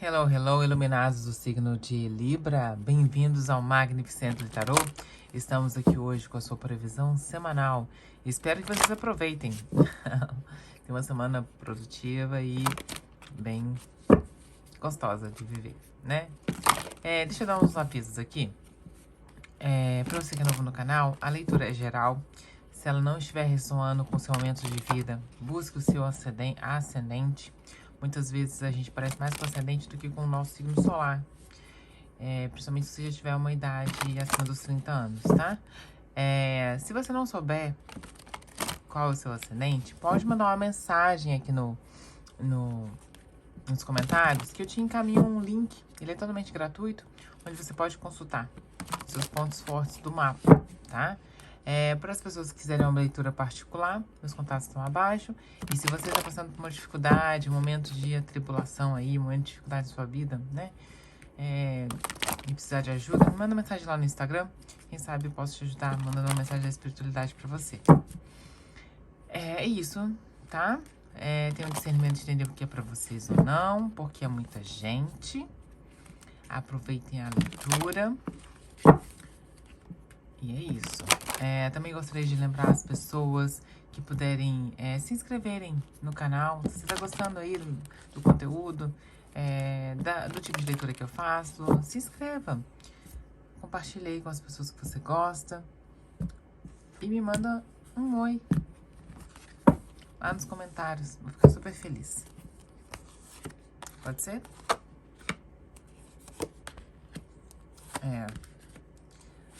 Hello, hello, iluminados do signo de Libra, bem-vindos ao Magnificento de Tarô. Estamos aqui hoje com a sua previsão semanal. Espero que vocês aproveitem. Tem uma semana produtiva e bem gostosa de viver, né? Deixa eu dar uns avisos aqui. Para você que é novo no canal, a leitura é geral. Se ela não estiver ressoando com o seu momento de vida, busque o seu ascendente. Muitas vezes a gente parece mais com o ascendente do que com o nosso signo solar. Principalmente se você já tiver uma idade acima dos 30 anos, tá? Se você não souber qual é o seu ascendente, pode mandar uma mensagem aqui nos comentários que eu te encaminho um link. Ele é totalmente gratuito, onde você pode consultar seus pontos fortes do mapa, tá? Para as pessoas que quiserem uma leitura particular, meus contatos estão abaixo. E se você está passando por uma dificuldade, um momento de atribulação aí, um momento de dificuldade na sua vida, né? E precisar de ajuda, me manda mensagem lá no Instagram. Quem sabe eu posso te ajudar mandando uma mensagem da espiritualidade para você. É isso, tá? Tem um discernimento de entender o que é para vocês ou não, porque é muita gente. Aproveitem a leitura. E é isso. Também gostaria de lembrar as pessoas que puderem se inscreverem no canal. Se você está gostando aí do conteúdo, do tipo de leitura que eu faço, se inscreva. Compartilhe aí com as pessoas que você gosta. E me manda um oi lá nos comentários. Vou ficar super feliz. Pode ser?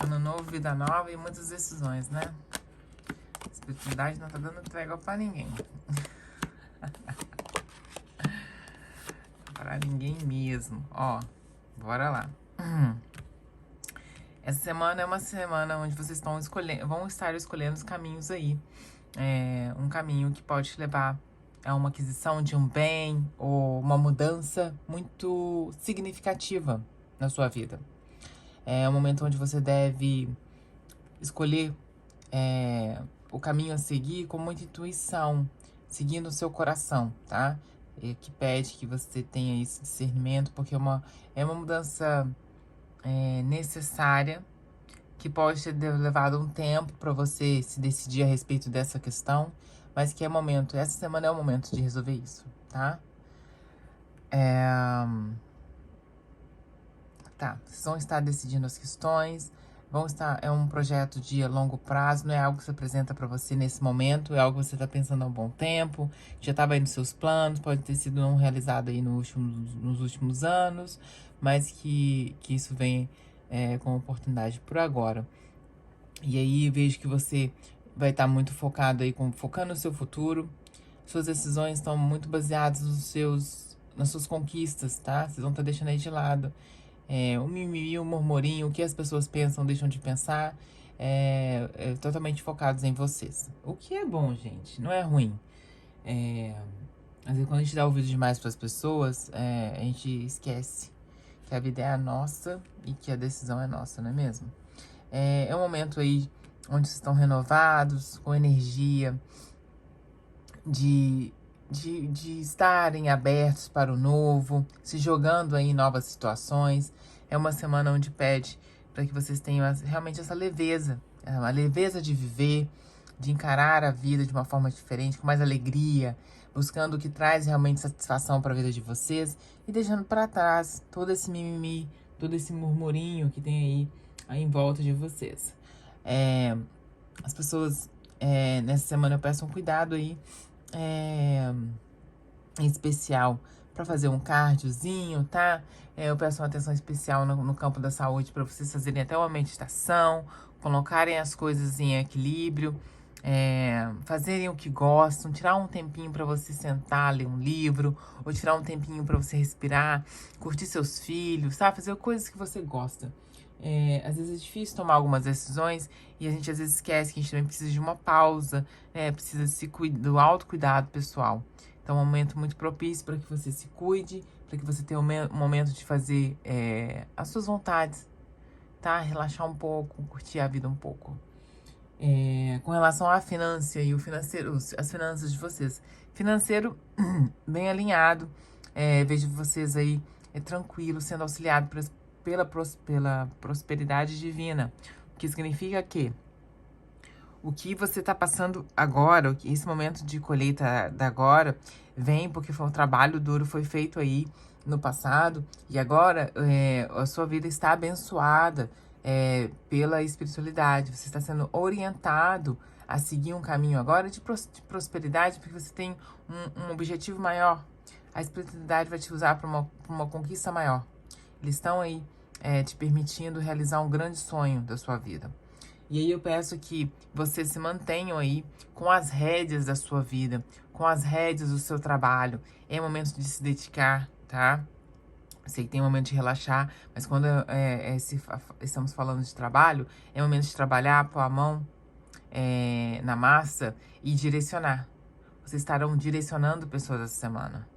Ano novo, vida nova e muitas decisões, né? A espiritualidade não tá dando trégua pra ninguém. Pra ninguém mesmo. Ó, bora lá. Essa semana é uma semana onde vocês vão estar escolhendo os caminhos aí. Um caminho que pode te levar a uma aquisição de um bem ou uma mudança muito significativa na sua vida. É um momento onde você deve escolher o caminho a seguir com muita intuição, seguindo o seu coração, tá? Que pede que você tenha esse discernimento, porque é uma mudança necessária, que pode ter levado um tempo para você se decidir a respeito dessa questão, mas que essa semana é o momento de resolver isso, tá? Vocês vão estar decidindo as questões, é um projeto de longo prazo, não é algo que se apresenta para você nesse momento, é algo que você está pensando há um bom tempo, já estava aí nos seus planos, pode ter sido não realizado aí nos últimos anos, mas que isso vem com oportunidade por agora. E aí vejo que você vai estar muito focado aí, focando no seu futuro, suas decisões estão muito baseadas nas suas conquistas, tá? Vocês vão estar deixando aí de lado o mimimi, o murmurinho, o que as pessoas pensam, deixam de pensar, totalmente focados em vocês. O que é bom, gente, não é ruim. Às vezes quando a gente dá ouvido demais para as pessoas, a gente esquece que a vida é a nossa e que a decisão é nossa, não é mesmo? É um momento aí onde vocês estão renovados, com energia de estarem abertos para o novo, se jogando aí em novas situações. É uma semana onde pede para que vocês tenham realmente essa leveza, a leveza de viver, de encarar a vida de uma forma diferente, com mais alegria, buscando o que traz realmente satisfação para a vida de vocês e deixando para trás todo esse mimimi, todo esse murmurinho que tem aí em volta de vocês. As pessoas, nessa semana eu peço um cuidado aí, em especial para fazer um cardiozinho, tá? Eu peço uma atenção especial no campo da saúde para vocês fazerem até uma meditação, colocarem as coisas em equilíbrio, fazerem o que gostam, tirar um tempinho para você sentar, ler um livro, ou tirar um tempinho para você respirar, curtir seus filhos, sabe? Fazer coisas que você gosta. Às vezes é difícil tomar algumas decisões e a gente às vezes esquece que a gente também precisa de uma pausa, precisa do autocuidado pessoal. Então é um momento muito propício para que você se cuide, para que você tenha um momento de fazer as suas vontades, tá? Relaxar um pouco, curtir a vida um pouco. Com relação à finança e o financeiro, as finanças de vocês. Financeiro bem alinhado, vejo vocês aí tranquilo, sendo auxiliado pela prosperidade divina. O que significa que o que você está passando agora, esse momento de colheita da agora, vem porque foi um trabalho duro, foi feito aí no passado, e agora a sua vida está abençoada pela espiritualidade. Você está sendo orientado a seguir um caminho agora de prosperidade, porque você tem um objetivo maior. A espiritualidade vai te usar para uma conquista maior. Eles estão aí te permitindo realizar um grande sonho da sua vida. E aí eu peço que vocês se mantenham aí com as rédeas da sua vida, com as rédeas do seu trabalho. É momento de se dedicar, tá? Eu sei que tem momento de relaxar, mas quando estamos falando de trabalho, é momento de trabalhar, pôr a mão na massa e direcionar. Vocês estarão direcionando pessoas essa semana.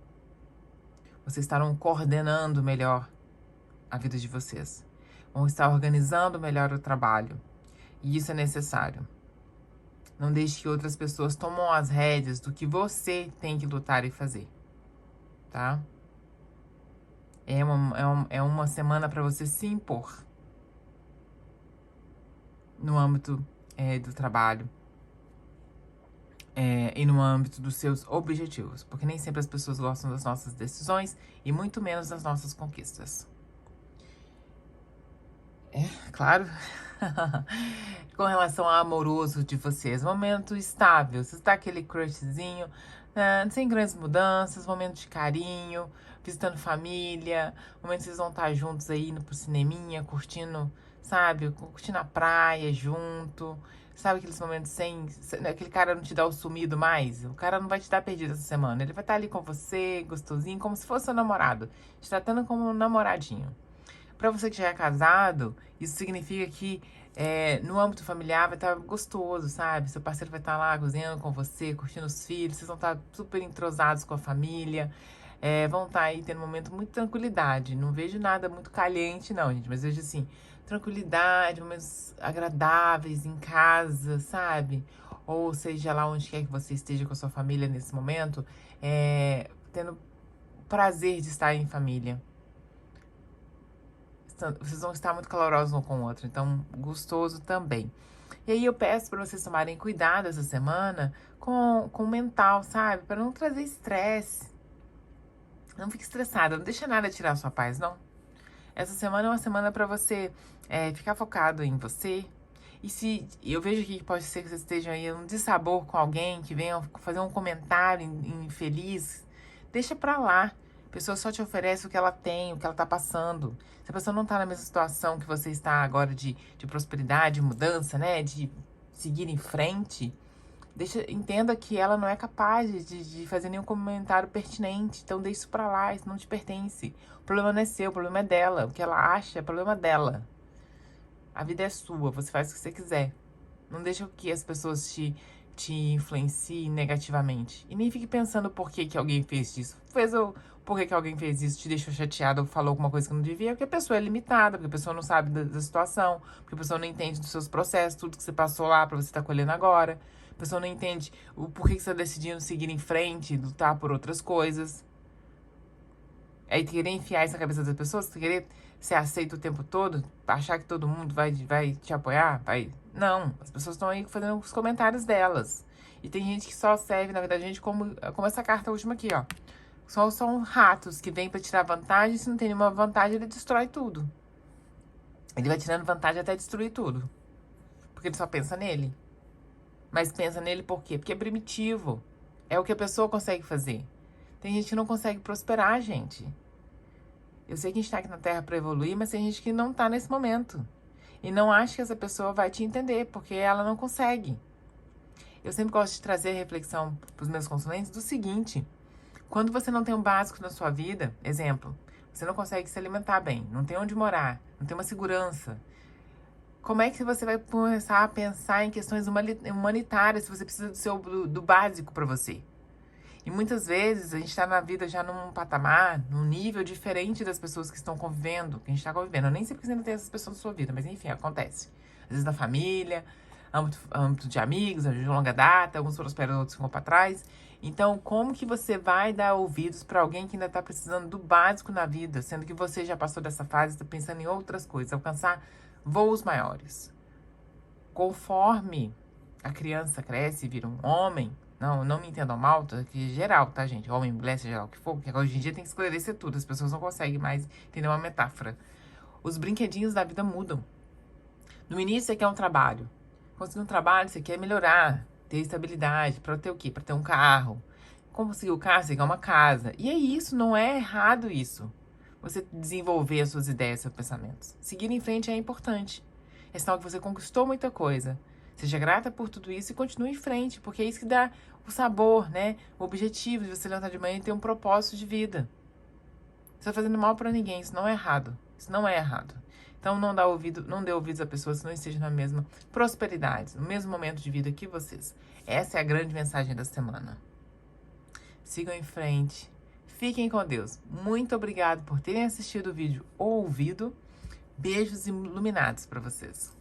Vocês estarão coordenando melhor a vida de vocês. Vão estar organizando melhor o trabalho. E isso é necessário. Não deixe que outras pessoas tomem as rédeas do que você tem que lutar e fazer. Tá? É uma semana para você se impor. No âmbito do trabalho. E no âmbito dos seus objetivos. Porque nem sempre as pessoas gostam das nossas decisões e muito menos das nossas conquistas. Claro. Com relação ao amoroso de vocês, momento estável, você está aquele crushzinho, sem grandes mudanças, momento de carinho, visitando família, momento que vocês vão estar juntos aí, indo pro cineminha, curtindo, sabe, curtindo a praia junto, sabe aqueles momentos sem, aquele cara não te dá o sumido mais, o cara não vai te dar perdido essa semana, ele vai estar ali com você, gostosinho, como se fosse seu namorado, te tratando como um namoradinho. Para você que já é casado, isso significa que no âmbito familiar vai estar gostoso, sabe? Seu parceiro vai estar lá cozinhando com você, curtindo os filhos, vocês vão estar super entrosados com a família, vão estar aí tendo um momento muito tranquilidade. Não vejo nada muito caliente, não, gente, mas vejo assim, tranquilidade, momentos agradáveis em casa, sabe? Ou seja, lá onde quer que você esteja com a sua família nesse momento, tendo prazer de estar em família. Vocês vão estar muito calorosos um com o outro, então gostoso também. E aí eu peço para vocês tomarem cuidado essa semana com o mental, sabe? Para não trazer estresse. Não fique estressada, não deixa nada tirar a sua paz, não. Essa semana é uma semana para você ficar focado em você. E se eu vejo aqui que pode ser que vocês estejam aí um dissabor com alguém que venha fazer um comentário infeliz, deixa pra lá. A pessoa só te oferece o que ela tem, o que ela tá passando. Se a pessoa não tá na mesma situação que você está agora de prosperidade, mudança, né? De seguir em frente, entenda que ela não é capaz de fazer nenhum comentário pertinente. Então deixa isso pra lá, isso não te pertence. O problema não é seu, o problema é dela. O que ela acha é problema dela. A vida é sua, você faz o que você quiser. Não deixa que as pessoas te influenciem negativamente. E nem fique pensando por que alguém fez isso. Por que alguém fez isso, te deixou chateado ou falou alguma coisa que não devia. Porque a pessoa é limitada, porque a pessoa não sabe da situação, porque a pessoa não entende dos seus processos, tudo que você passou lá pra você estar colhendo agora. A pessoa não entende o porquê que você está decidindo seguir em frente, lutar por outras coisas. Aí querer enfiar isso na cabeça das pessoas, querer ser aceito o tempo todo, achar que todo mundo vai te apoiar, vai... Não, as pessoas estão aí fazendo os comentários delas. E tem gente que só serve, na verdade, gente como essa carta última aqui, ó. São ratos que vêm pra tirar vantagem, se não tem nenhuma vantagem, ele destrói tudo. Ele vai tirando vantagem até destruir tudo. Porque ele só pensa nele. Mas pensa nele por quê? Porque é primitivo. É o que a pessoa consegue fazer. Tem gente que não consegue prosperar, gente. Eu sei que a gente tá aqui na Terra pra evoluir, mas tem gente que não tá nesse momento. E não acha que essa pessoa vai te entender, porque ela não consegue. Eu sempre gosto de trazer reflexão pros meus consulentes do seguinte: quando você não tem um básico na sua vida, exemplo, você não consegue se alimentar bem, não tem onde morar, não tem uma segurança, como é que você vai começar a pensar em questões humanitárias se você precisa do básico para você? E muitas vezes a gente está na vida já num patamar, num nível diferente das pessoas que estão convivendo, que a gente está convivendo. Eu nem sei porque você não tem essas pessoas na sua vida, mas enfim, acontece. Às vezes na família, âmbito de amigos, de longa data, alguns prosperam, outros ficam para trás. Então, como que você vai dar ouvidos para alguém que ainda está precisando do básico na vida, sendo que você já passou dessa fase e está pensando em outras coisas, alcançar voos maiores? Conforme a criança cresce e vira um homem, não me entendam mal, que é geral, tá, gente? Homem, mulher, seja lá o que for, porque hoje em dia tem que esclarecer tudo, as pessoas não conseguem mais entender uma metáfora. Os brinquedinhos da vida mudam. No início, você quer um trabalho. Conseguir um trabalho, você quer melhorar, ter estabilidade, para ter o quê? Para ter um carro. Como conseguir o carro, você quer uma casa. E é isso, não é errado isso. Você desenvolver as suas ideias, seus pensamentos. Seguir em frente é importante. É sinal que você conquistou muita coisa. Seja grata por tudo isso e continue em frente, porque é isso que dá o sabor, né? O objetivo de você levantar de manhã e ter um propósito de vida. Você está fazendo mal para ninguém, isso não é errado. Isso não é errado. Então não dê ouvidos a pessoas que não estejam na mesma prosperidade, no mesmo momento de vida que vocês. Essa é a grande mensagem da semana. Sigam em frente. Fiquem com Deus. Muito obrigado por terem assistido o vídeo ou ouvido. Beijos iluminados para vocês.